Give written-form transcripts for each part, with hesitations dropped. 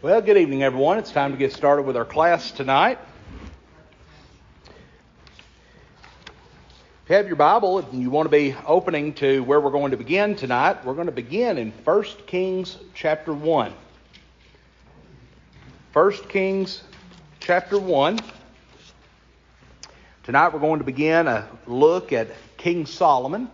Well, good evening, everyone. It's time to get started with our class tonight. If you have your Bible and you want to be opening to where we're going to begin tonight, we're going to begin in 1 Kings chapter 1. 1 Kings chapter 1. Tonight we're going to begin a look at King Solomon.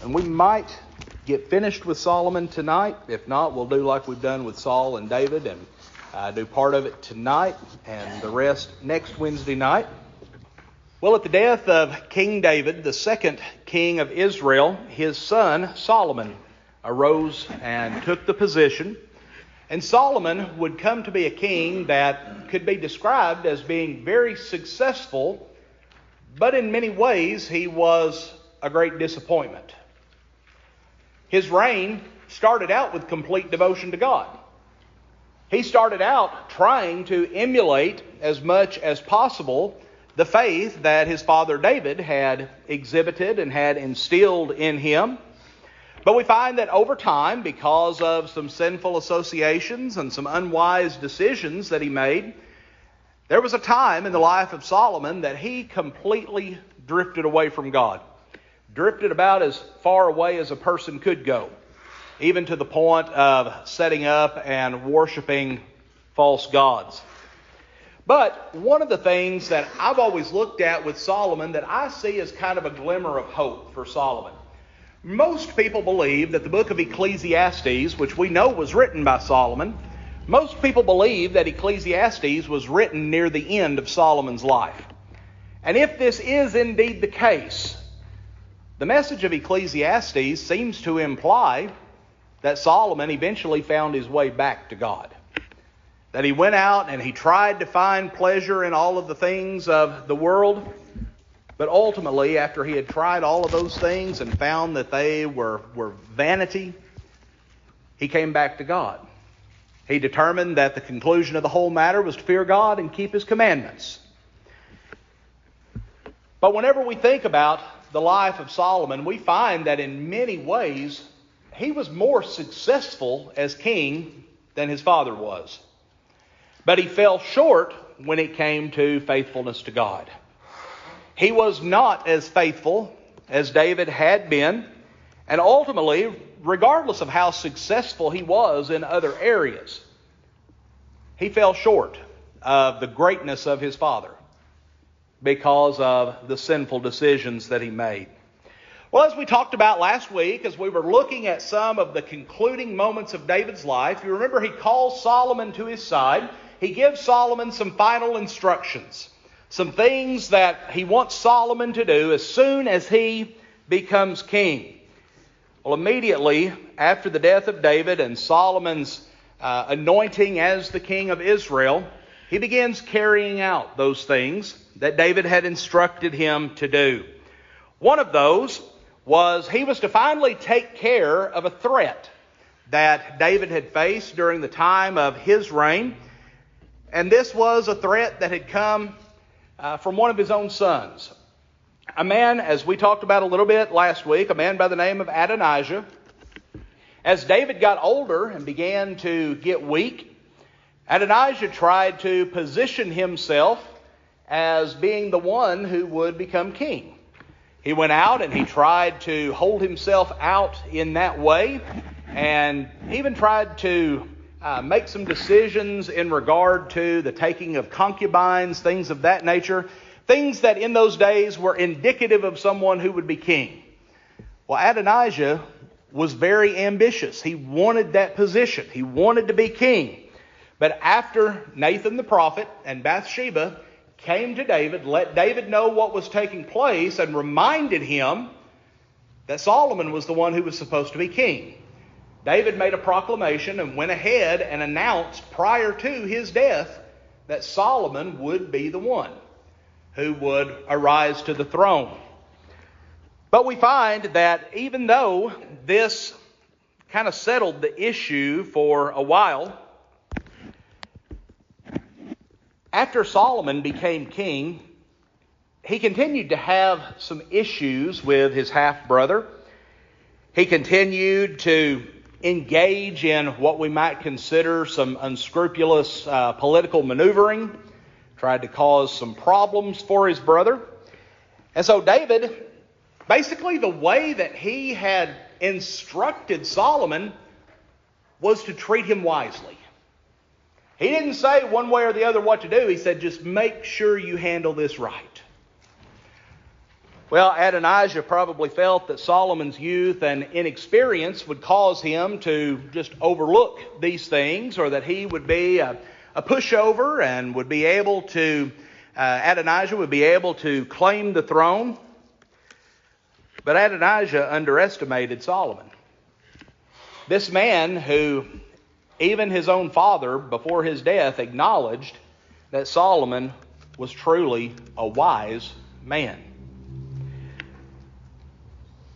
And we might get finished with Solomon tonight. If not, we'll do like we've done with Saul and David and do part of it tonight and the rest next Wednesday night. Well, at the death of King David, the second king of Israel, his son Solomon arose and took the position. And Solomon would come to be a king that could be described as being very successful, but in many ways he was a great disappointment. His reign started out with complete devotion to God. He started out trying to emulate as much as possible the faith that his father David had exhibited and had instilled in him. But we find that over time, because of some sinful associations and some unwise decisions that he made, there was a time in the life of Solomon that he completely drifted away from God. Drifted about as far away as a person could go, even to the point of setting up and worshiping false gods. But one of the things that I've always looked at with Solomon that I see as kind of a glimmer of hope for Solomon. Most people believe that the book of Ecclesiastes, which we know was written by Solomon, most people believe that Ecclesiastes was written near the end of Solomon's life. And if this is indeed the case, the message of Ecclesiastes seems to imply that Solomon eventually found his way back to God. That he went out and he tried to find pleasure in all of the things of the world, but ultimately, after he had tried all of those things and found that they were vanity, he came back to God. He determined that the conclusion of the whole matter was to fear God and keep His commandments. But whenever we think about the life of Solomon, we find that in many ways he was more successful as king than his father was. But he fell short when it came to faithfulness to God. He was not as faithful as David had been, and ultimately, regardless of how successful he was in other areas, he fell short of the greatness of his father because of the sinful decisions that he made. Well, as we talked about last week, as we were looking at some of the concluding moments of David's life, you remember he calls Solomon to his side. He gives Solomon some final instructions, some things that he wants Solomon to do as soon as he becomes king. Well, immediately after the death of David and Solomon's anointing as the king of Israel, he begins carrying out those things that David had instructed him to do. One of those was he was to finally take care of a threat that David had faced during the time of his reign. And this was a threat that had come from one of his own sons. A man, as we talked about a little bit last week, a man by the name of Adonijah. As David got older and began to get weak, Adonijah tried to position himself as being the one who would become king. He went out and he tried to hold himself out in that way, and even tried to make some decisions in regard to the taking of concubines, things of that nature, things that in those days were indicative of someone who would be king. Well, Adonijah was very ambitious. He wanted that position. He wanted to be king. But after Nathan the prophet and Bathsheba came to David, let David know what was taking place, and reminded him that Solomon was the one who was supposed to be king, David made a proclamation and went ahead and announced prior to his death that Solomon would be the one who would arise to the throne. But we find that even though this kind of settled the issue for a while, after Solomon became king, he continued to have some issues with his half-brother. He continued to engage in what we might consider some unscrupulous political maneuvering, tried to cause some problems for his brother. And so David, basically the way that he had instructed Solomon was to treat him wisely. He didn't say one way or the other what to do. He said, just make sure you handle this right. Well, Adonijah probably felt that Solomon's youth and inexperience would cause him to just overlook these things, or that he would be a pushover and would be able to, Adonijah would be able to claim the throne. But Adonijah underestimated Solomon. This man who even his own father, before his death, acknowledged that Solomon was truly a wise man.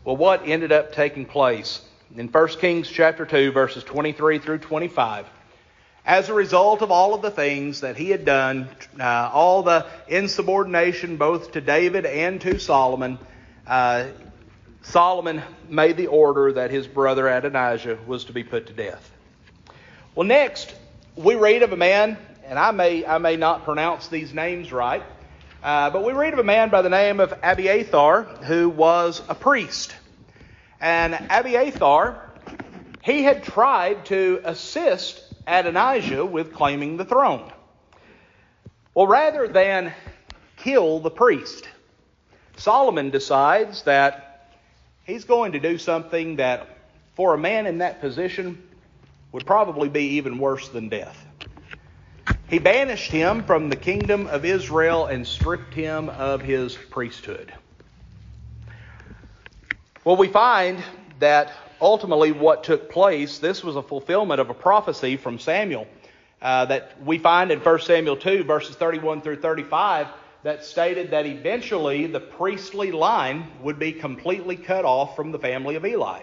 Well, what ended up taking place? In 1 Kings chapter 2, verses 23 through 25, as a result of all of the things that he had done, all the insubordination both to David and to Solomon, Solomon made the order that his brother Adonijah was to be put to death. Well, next, we read of a man, and I may not pronounce these names right, but we read of a man by the name of Abiathar, who was a priest. And Abiathar, he had tried to assist Adonijah with claiming the throne. Well, rather than kill the priest, Solomon decides that he's going to do something that, for a man in that position, would probably be even worse than death. He banished him from the kingdom of Israel and stripped him of his priesthood. Well, we find that ultimately what took place, this was a fulfillment of a prophecy from Samuel that we find in 1 Samuel 2, verses 31 through 35, that stated that eventually the priestly line would be completely cut off from the family of Eli.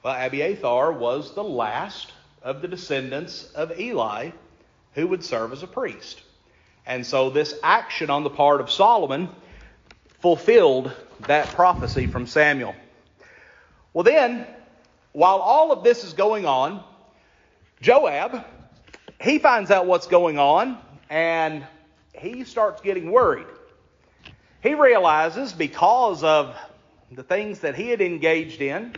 Well, Abiathar was the last of the descendants of Eli who would serve as a priest. And so this action on the part of Solomon fulfilled that prophecy from Samuel. Well then, while all of this is going on, Joab, he finds out what's going on, and he starts getting worried. He realizes, because of the things that he had engaged in,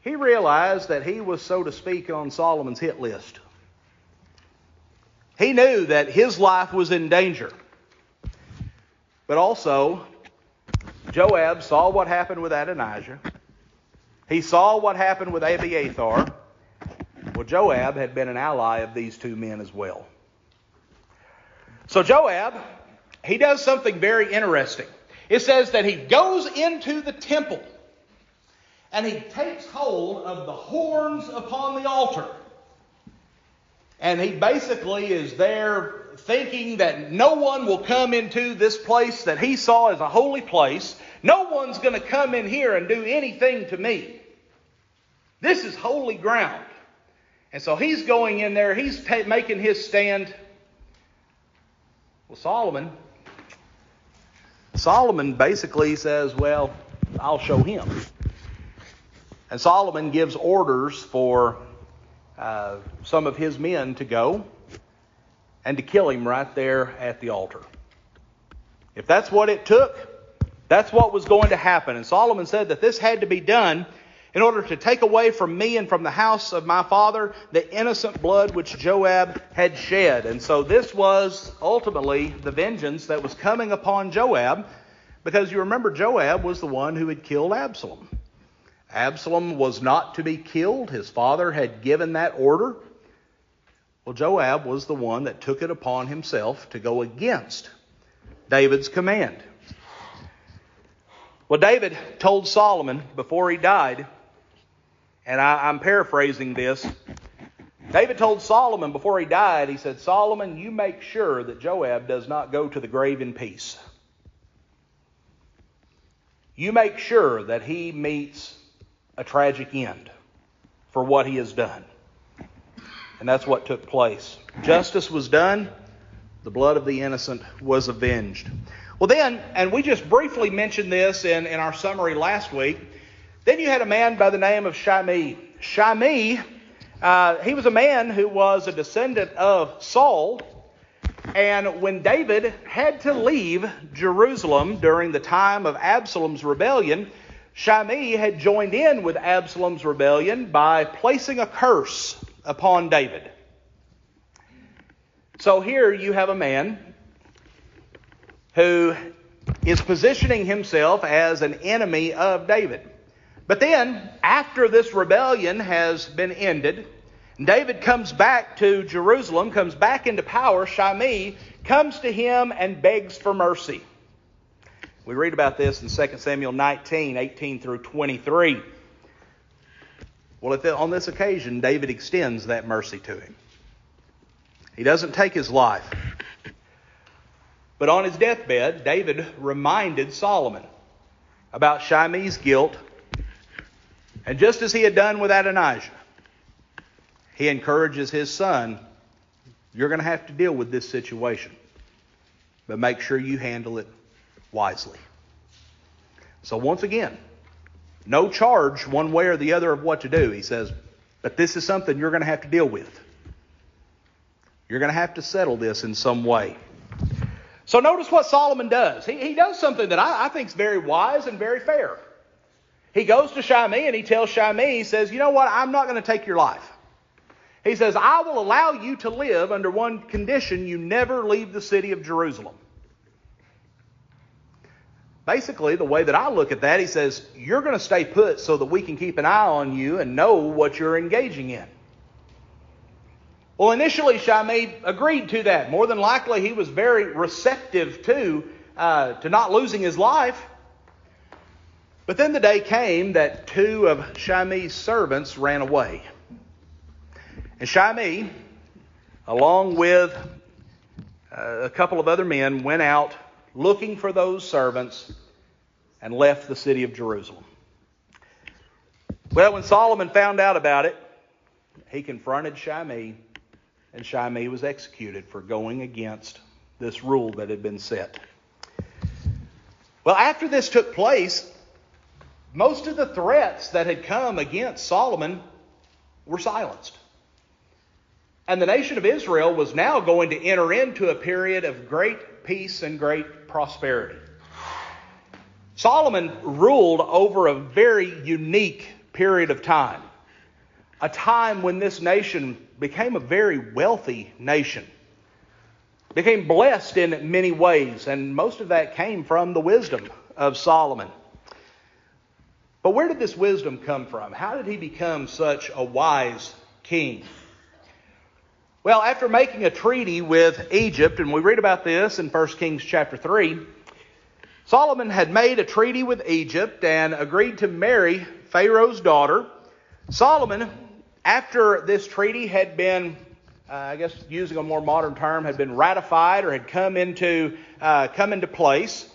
he realized that he was, so to speak, on Solomon's hit list. He knew that his life was in danger. But also, Joab saw what happened with Adonijah. He saw what happened with Abiathar. Well, Joab had been an ally of these two men as well. So Joab, he does something very interesting. It says that he goes into the temple and he takes hold of the horns upon the altar. And he basically is there thinking that no one will come into this place that he saw as a holy place. No one's going to come in here and do anything to me. This is holy ground. And so he's going in there, he's making his stand. Well, Solomon basically says, well, I'll show him. And Solomon gives orders for some of his men to go and to kill him right there at the altar. If that's what it took, that's what was going to happen. And Solomon said that this had to be done in order to take away from me and from the house of my father the innocent blood which Joab had shed. And so this was ultimately the vengeance that was coming upon Joab, because you remember Joab was the one who had killed Absalom. Absalom was not to be killed. His father had given that order. Well, Joab was the one that took it upon himself to go against David's command. Well, David told Solomon before he died, and I'm paraphrasing this. David told Solomon before he died, he said, Solomon, you make sure that Joab does not go to the grave in peace. You make sure that he meets a tragic end for what he has done. And that's what took place. Justice was done. The blood of the innocent was avenged. Well then, and we just briefly mentioned this in our summary last week, then you had a man by the name of Shimei. Shimei, he was a man who was a descendant of Saul. And when David had to leave Jerusalem during the time of Absalom's rebellion, Shimei had joined in with Absalom's rebellion by placing a curse upon David. So here you have a man who is positioning himself as an enemy of David. But then, after this rebellion has been ended, David comes back to Jerusalem, comes back into power. Shimei comes to him and begs for mercy. We read about this in 2 Samuel 19, 18 through 23. Well, on this occasion, David extends that mercy to him. He doesn't take his life. But on his deathbed, David reminded Solomon about Shimei's guilt. And just as he had done with Adonijah, he encourages his son, you're going to have to deal with this situation, but make sure you handle it wisely. So once again, no charge one way or the other of what to do. He says, but this is something you're going to have to deal with. You're going to have to settle this in some way. So notice what Solomon does. He does something that I think is very wise and very fair. He goes to Shimei and he tells Shimei, he says, you know what, I'm not going to take your life. He says, I will allow you to live under one condition: you never leave the city of Jerusalem. Basically, the way that I look at that, he says, you're going to stay put so that we can keep an eye on you and know what you're engaging in. Well, initially, Shimei agreed to that. More than likely, he was very receptive to not losing his life. But then the day came that two of Shimei's servants ran away. And Shimei, along with a couple of other men, went out looking for those servants and left the city of Jerusalem. Well, when Solomon found out about it, he confronted Shimei, and Shimei was executed for going against this rule that had been set. Well, after this took place, most of the threats that had come against Solomon were silenced. And the nation of Israel was now going to enter into a period of great peace and great prosperity. Solomon ruled over a very unique period of time. A time when this nation became a very wealthy nation. Became blessed in many ways, and most of that came from the wisdom of Solomon. But where did this wisdom come from? How did he become such a wise king? Well, after making a treaty with Egypt, and we read about this in 1 Kings chapter 3, Solomon had made a treaty with Egypt and agreed to marry Pharaoh's daughter. Solomon, after this treaty had been, using a more modern term, had been ratified or had come into place,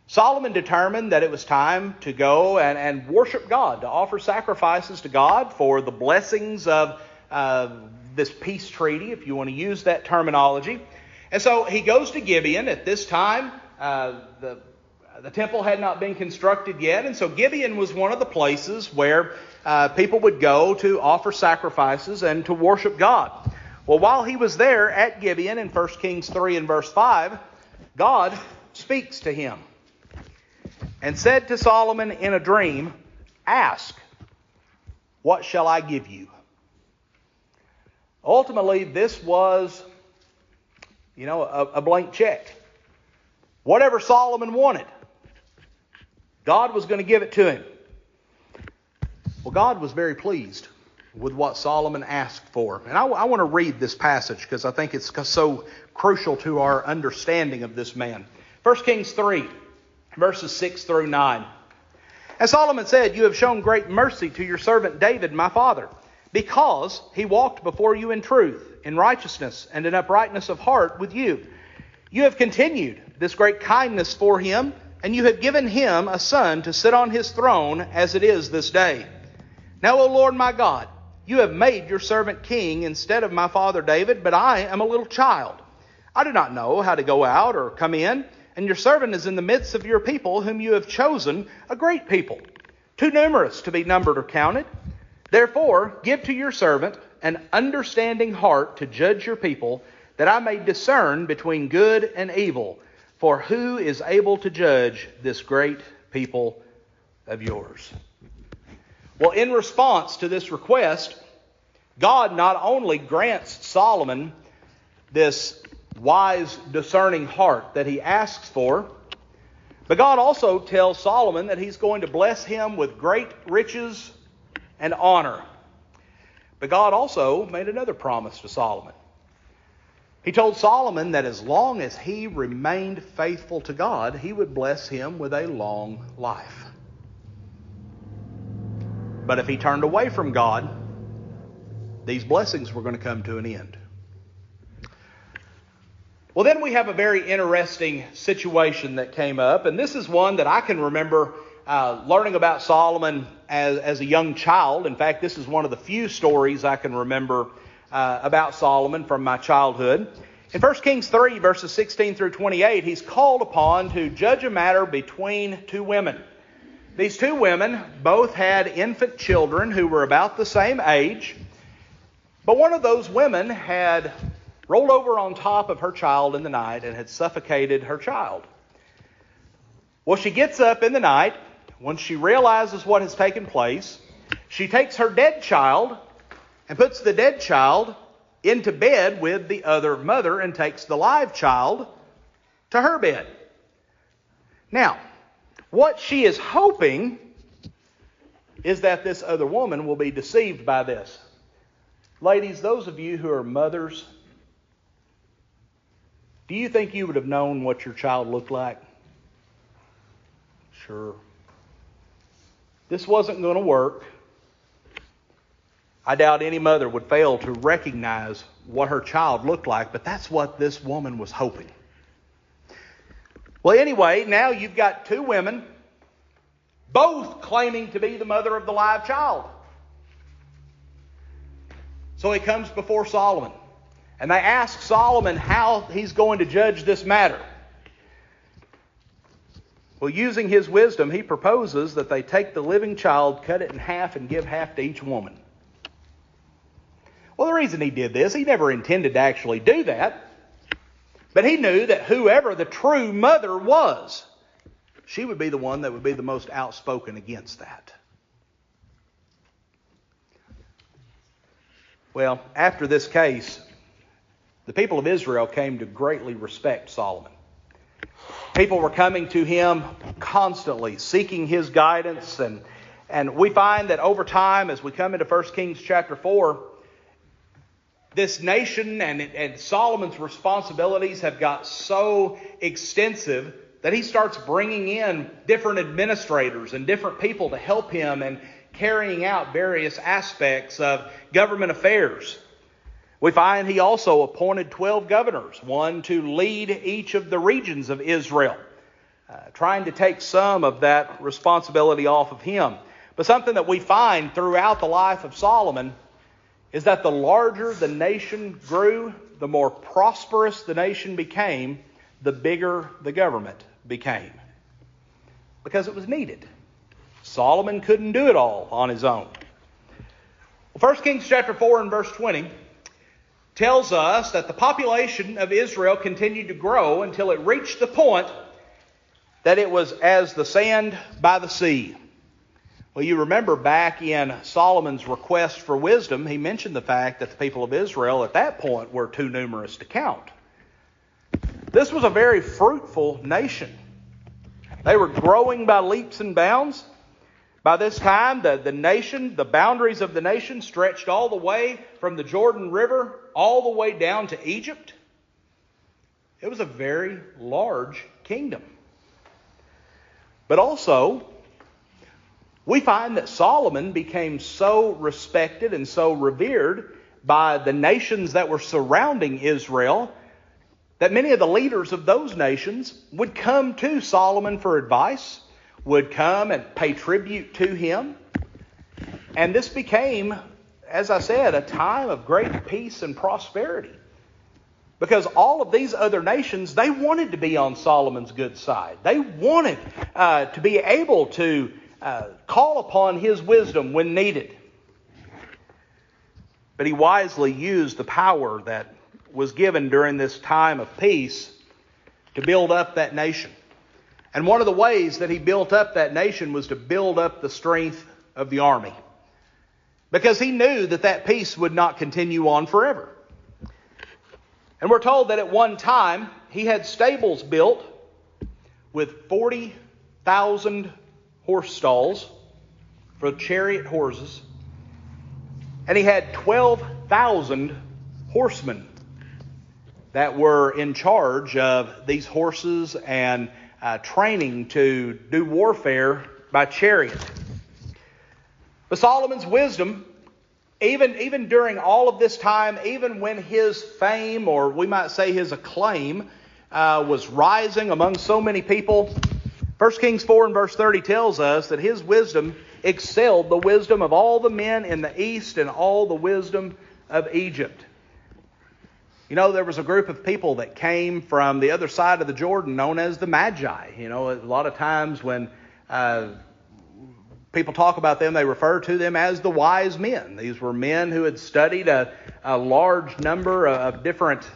Solomon determined that it was time to go and worship God, to offer sacrifices to God for the blessings of this peace treaty, if you want to use that terminology. And so he goes to Gibeon. At this time, the temple had not been constructed yet, and so Gibeon was one of the places where people would go to offer sacrifices and to worship God. Well, while he was there at Gibeon in 1 Kings 3 and verse 5, God speaks to him and said to Solomon in a dream, "Ask, what shall I give you?" Ultimately, this was, a blank check. Whatever Solomon wanted, God was going to give it to him. Well, God was very pleased with what Solomon asked for. And I want to read this passage because I think it's so crucial to our understanding of this man. 1 Kings 3, verses 6 through 9. And Solomon said, "You have shown great mercy to your servant David, my father, because he walked before you in truth, in righteousness, and in uprightness of heart with you. You have continued this great kindness for him, and you have given him a son to sit on his throne as it is this day. Now, O Lord my God, you have made your servant king instead of my father David, but I am a little child. I do not know how to go out or come in, and your servant is in the midst of your people, whom you have chosen, a great people, too numerous to be numbered or counted. Therefore, give to your servant an understanding heart to judge your people, that I may discern between good and evil. For who is able to judge this great people of yours?" Well, in response to this request, God not only grants Solomon this wise, discerning heart that he asks for, but God also tells Solomon that he's going to bless him with great riches and honor. But God also made another promise to Solomon. He told Solomon that as long as he remained faithful to God, he would bless him with a long life. But if he turned away from God, these blessings were going to come to an end. Well, then we have a very interesting situation that came up, and this is one that I can remember learning about Solomon as a young child. In fact, this is one of the few stories I can remember about Solomon from my childhood. In 1 Kings 3, verses 16 through 28, he's called upon to judge a matter between two women. These two women both had infant children who were about the same age, but one of those women had rolled over on top of her child in the night and had suffocated her child. Well, she gets up in the night. When she realizes what has taken place, she takes her dead child and puts the dead child into bed with the other mother and takes the live child to her bed. Now, what she is hoping is that this other woman will be deceived by this. Ladies, those of you who are mothers, do you think you would have known what your child looked like? Sure. This wasn't going to work. I doubt any mother would fail to recognize what her child looked like, but that's what this woman was hoping. Well, anyway, now you've got two women, both claiming to be the mother of the live child. So he comes before Solomon, and they ask Solomon how he's going to judge this matter. Well, using his wisdom, he proposes that they take the living child, cut it in half, and give half to each woman. Well, the reason he did this, he never intended to actually do that. But he knew that whoever the true mother was, she would be the one that would be the most outspoken against that. Well, after this case, the people of Israel came to greatly respect Solomon. People were coming to him constantly, seeking his guidance. And we find that over time, as we come into 1 Kings chapter 4, this nation and Solomon's responsibilities have got so extensive that he starts bringing in different administrators and different people to help him in carrying out various aspects of government affairs. We find he also appointed 12 governors, one to lead each of the regions of Israel, trying to take some of that responsibility off of him. But something that we find throughout the life of Solomon is that the larger the nation grew, the more prosperous the nation became, the bigger the government became. Because it was needed. Solomon couldn't do it all on his own. Well, 1 Kings chapter 4 and verse 20 tells us that the population of Israel continued to grow until it reached the point that it was as the sand by the sea. Well, you remember back in Solomon's request for wisdom, he mentioned the fact that the people of Israel at that point were too numerous to count. This was a very fruitful nation. They were growing by leaps and bounds. By this time, the boundaries of the nation stretched all the way from the Jordan River all the way down to Egypt. It was a very large kingdom. But also, we find that Solomon became so respected and so revered by the nations that were surrounding Israel that many of the leaders of those nations would come to Solomon for advice, would come and pay tribute to him. And this became, as I said, a time of great peace and prosperity. Because all of these other nations, they wanted to be on Solomon's good side. They wanted to be able to call upon his wisdom when needed. But he wisely used the power that was given during this time of peace to build up that nation. And one of the ways that he built up that nation was to build up the strength of the army. Because he knew that that peace would not continue on forever. And we're told that at one time he had stables built with 40,000 horse stalls for chariot horses. And he had 12,000 horsemen that were in charge of these horses and training to do warfare by chariot. But Solomon's wisdom, even during all of this time, even when his fame, or we might say his acclaim, was rising among so many people, 1 Kings 4 and verse 30 tells us that his wisdom excelled the wisdom of all the men in the east and all the wisdom of Egypt. You know, there was a group of people that came from the other side of the Jordan known as the Magi. You know, a lot of times when people talk about them, they refer to them as the wise men. These were men who had studied a large number of different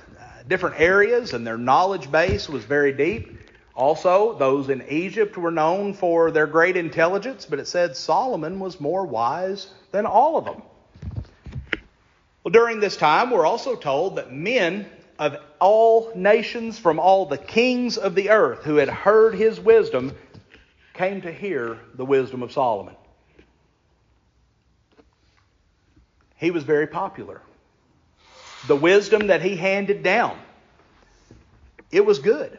areas, and their knowledge base was very deep. Also, those in Egypt were known for their great intelligence, but it said Solomon was more wise than all of them. Well, during this time, we're also told that men of all nations from all the kings of the earth who had heard his wisdom came to hear the wisdom of Solomon. He was very popular. The wisdom that he handed down, it was good.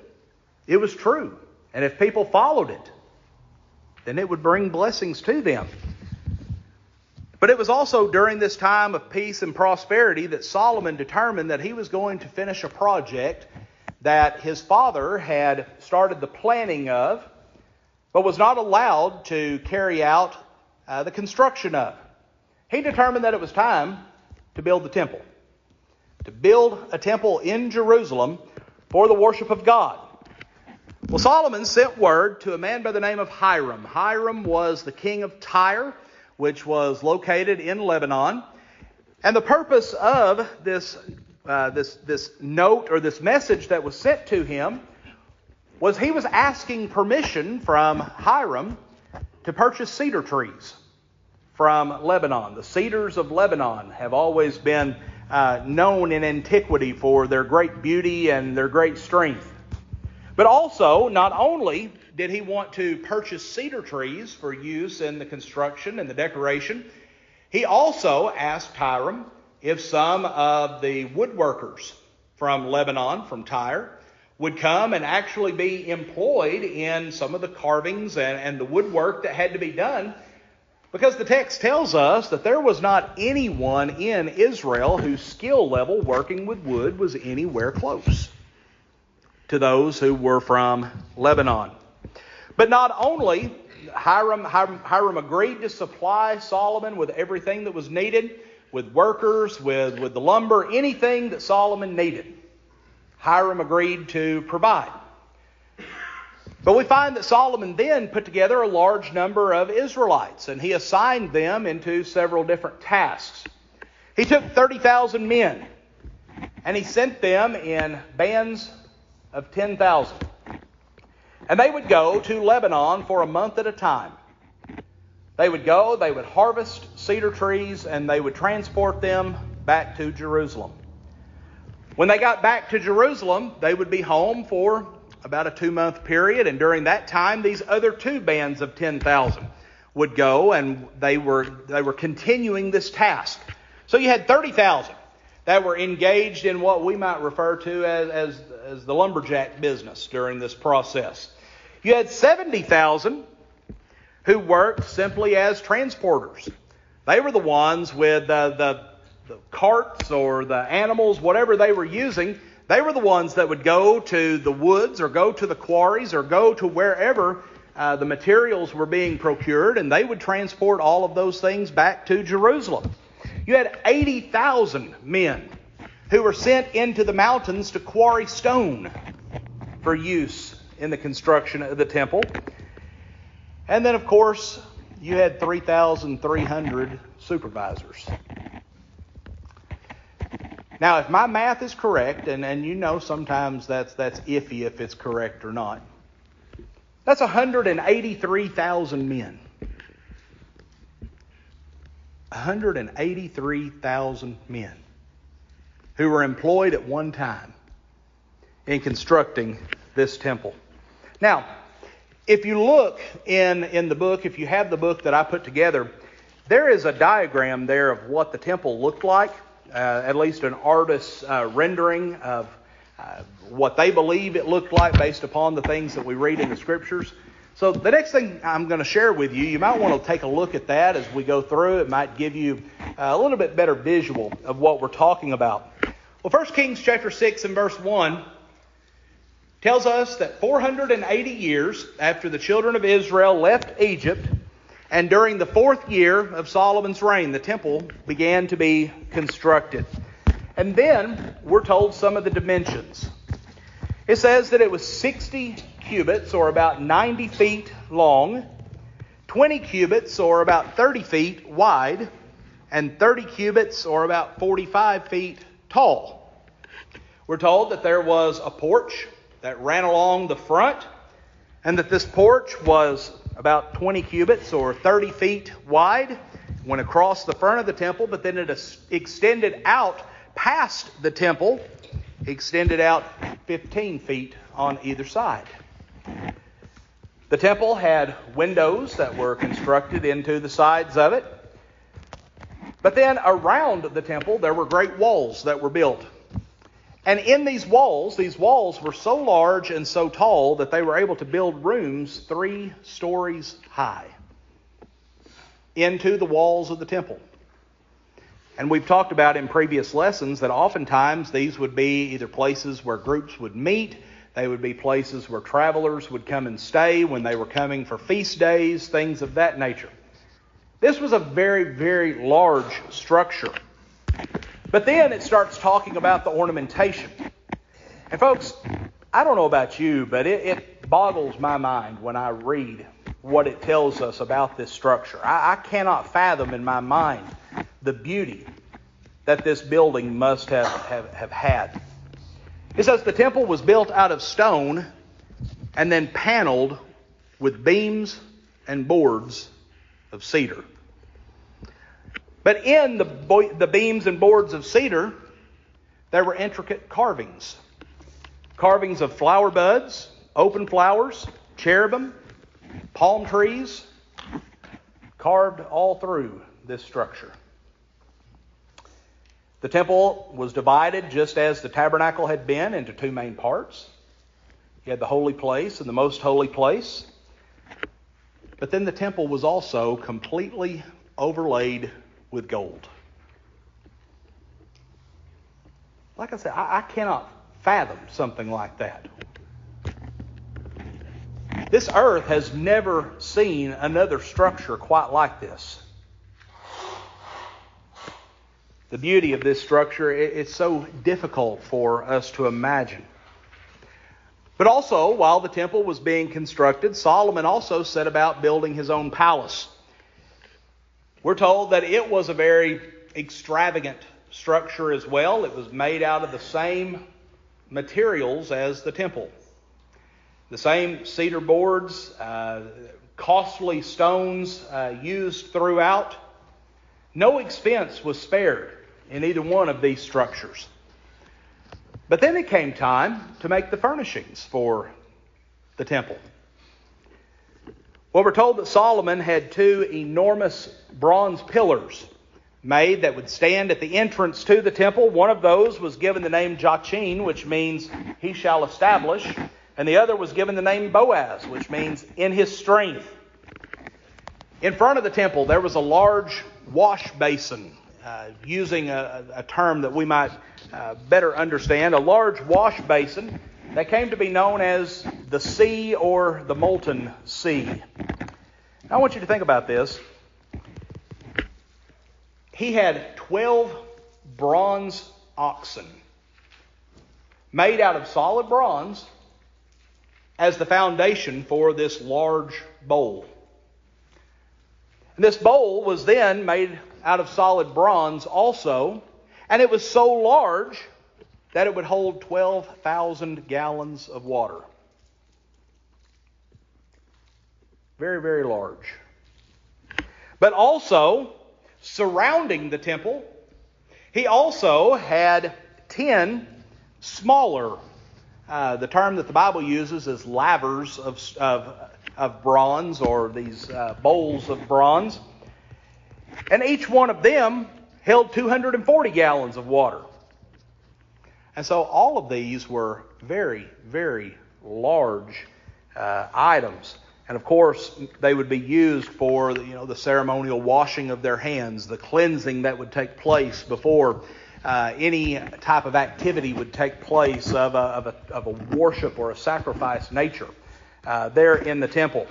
It was true. And if people followed it, then it would bring blessings to them. But it was also during this time of peace and prosperity that Solomon determined that he was going to finish a project that his father had started the planning of, but was not allowed to carry out the construction of. He determined that it was time to build the temple. To build a temple in Jerusalem for the worship of God. Well, Solomon sent word to a man by the name of Hiram. Hiram was the king of Tyre, which was located in Lebanon. And the purpose of this note or this message that was sent to him was he was asking permission from Hiram to purchase cedar trees from Lebanon. The cedars of Lebanon have always been known in antiquity for their great beauty and their great strength. But also, not only did he want to purchase cedar trees for use in the construction and the decoration, he also asked Hiram if some of the woodworkers from Lebanon, from Tyre, would come and actually be employed in some of the carvings and the woodwork that had to be done. Because the text tells us that there was not anyone in Israel whose skill level working with wood was anywhere close to those who were from Lebanon. But not only Hiram agreed to supply Solomon with everything that was needed, with workers, with the lumber, anything that Solomon needed. Hiram agreed to provide. But we find that Solomon then put together a large number of Israelites, and he assigned them into several different tasks. He took 30,000 men, and he sent them in bands of 10,000. And they would go to Lebanon for a month at a time. They would go, they would harvest cedar trees, and they would transport them back to Jerusalem. When they got back to Jerusalem, they would be home for about a 2-month period, and during that time, these other 2 bands of 10,000 would go, and they were continuing this task. So you had 30,000 that were engaged in what we might refer to as the lumberjack business during this process. You had 70,000 who worked simply as transporters. They were the ones with the carts or the animals, whatever they were using. They were the ones that would go to the woods or go to the quarries or go to wherever the materials were being procured, and they would transport all of those things back to Jerusalem. You had 80,000 men who were sent into the mountains to quarry stone for use in the construction of the temple. And then, of course, you had 3,300 supervisors. Now, if my math is correct, and you know sometimes that's iffy if it's correct or not, that's 183,000 men. 183,000 men who were employed at one time in constructing this temple. Now, if you look in the book, if you have the book that I put together, there is a diagram there of what the temple looked like, at least an artist's rendering of what they believe it looked like based upon the things that we read in the Scriptures. So the next thing I'm going to share with you, you might want to take a look at that as we go through. It might give you a little bit better visual of what we're talking about. Well, 1 Kings chapter 6 and verse 1 tells us that 480 years after the children of Israel left Egypt, and during the 4th year of Solomon's reign, the temple began to be constructed. And then we're told some of the dimensions. It says that it was 60 cubits, or about 90 feet long, 20 cubits, or about 30 feet wide, and 30 cubits, or about 45 feet tall. We're told that there was a porch that ran along the front, and that this porch was about 20 cubits, or 30 feet wide, went across the front of the temple, but then it extended out past the temple, extended out 15 feet on either side. The temple had windows that were constructed into the sides of it. But then around the temple, there were great walls that were built. And in these walls were so large and so tall that they were able to build rooms 3 stories high into the walls of the temple. And we've talked about in previous lessons that oftentimes these would be either places where groups would meet. They would be places where travelers would come and stay when they were coming for feast days, things of that nature. This was a very, very large structure. But then it starts talking about the ornamentation. And folks, I don't know about you, but it boggles my mind when I read what it tells us about this structure. I cannot fathom in my mind the beauty that this building must have had. It says the temple was built out of stone and then paneled with beams and boards of cedar. But in the beams and boards of cedar, there were intricate carvings. Carvings of flower buds, open flowers, cherubim, palm trees, carved all through this structure. The temple was divided just as the tabernacle had been into 2 main parts. You had the holy place and the most holy place. But then the temple was also completely overlaid with gold. Like I said, I cannot fathom something like that. This earth has never seen another structure quite like this. The beauty of this structure, it's so difficult for us to imagine. But also, while the temple was being constructed, Solomon also set about building his own palace. We're told that it was a very extravagant structure as well. It was made out of the same materials as the temple. The same cedar boards, costly stones used throughout. No expense was spared in either one of these structures. But then it came time to make the furnishings for the temple. Well, we're told that Solomon had 2 enormous bronze pillars made that would stand at the entrance to the temple. One of those was given the name Jachin, which means he shall establish. And the other was given the name Boaz, which means in his strength. In front of the temple, there was a large wash basin, using a term that we might better understand, a large wash basin that came to be known as the sea or the molten sea. Now, I want you to think about this. He had 12 bronze oxen made out of solid bronze as the foundation for this large bowl. And this bowl was then made out of solid bronze also, And it was so large that it would hold 12,000 gallons of water. Very, very large. But also, surrounding the temple, he also had 10 smaller, the term that the Bible uses is lavers of bronze, or these bowls of bronze. And each one of them held 240 gallons of water. And so all of these were very, very large items. And of course, they would be used for the ceremonial washing of their hands, the cleansing that would take place before any type of activity would take place of a worship or a sacrifice nature there in the temple.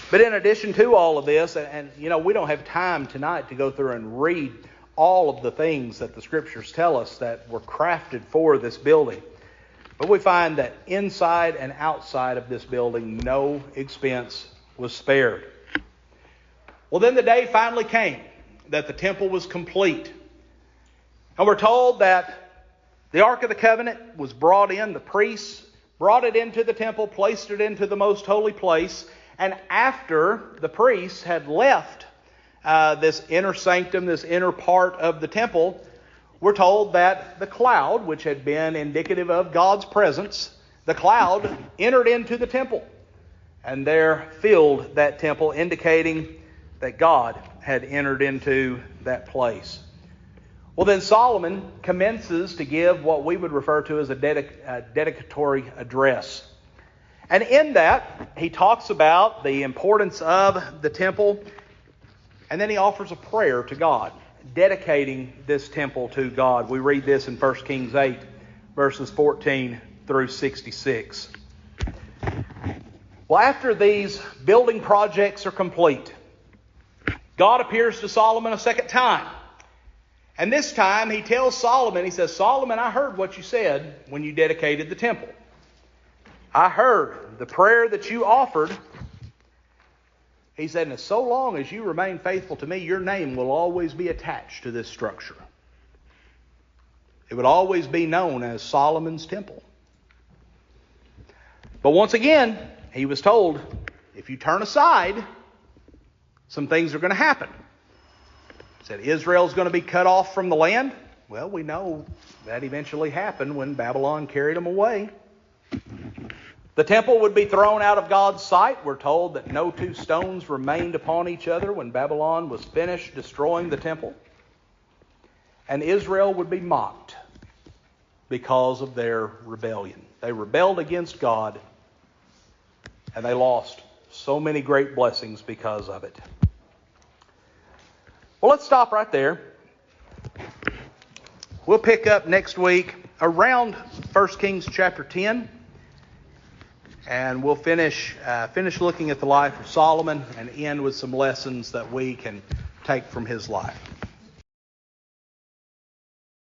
But in addition to all of this, and we don't have time tonight to go through and read all of the things that the Scriptures tell us that were crafted for this building. But we find that inside and outside of this building, no expense was spared. Well, then the day finally came that the temple was complete. And we're told that the Ark of the Covenant was brought in. The priests brought it into the temple, placed it into the most holy place. And after the priests had left this inner sanctum, this inner part of the temple, we're told that the cloud, which had been indicative of God's presence, the cloud entered into the temple and there filled that temple, indicating that God had entered into that place. Well, then Solomon commences to give what we would refer to as a dedicatory address. And in that, he talks about the importance of the temple, and then he offers a prayer to God, dedicating this temple to God. We read this in 1 Kings 8, verses 14 through 66. Well, after these building projects are complete, God appears to Solomon a second time. And this time he tells Solomon, he says, Solomon, I heard what you said when you dedicated the temple. I heard the prayer that you offered. He said, and so long as you remain faithful to me, your name will always be attached to this structure. It would always be known as Solomon's temple. But once again, he was told, if you turn aside, some things are going to happen. He said, Israel's going to be cut off from the land. Well, we know that eventually happened when Babylon carried them away. The temple would be thrown out of God's sight. We're told that no two stones remained upon each other when Babylon was finished destroying the temple. And Israel would be mocked because of their rebellion. They rebelled against God, and they lost so many great blessings because of it. Well, let's stop right there. We'll pick up next week around 1 Kings chapter 10. And we'll finish looking at the life of Solomon and end with some lessons that we can take from his life.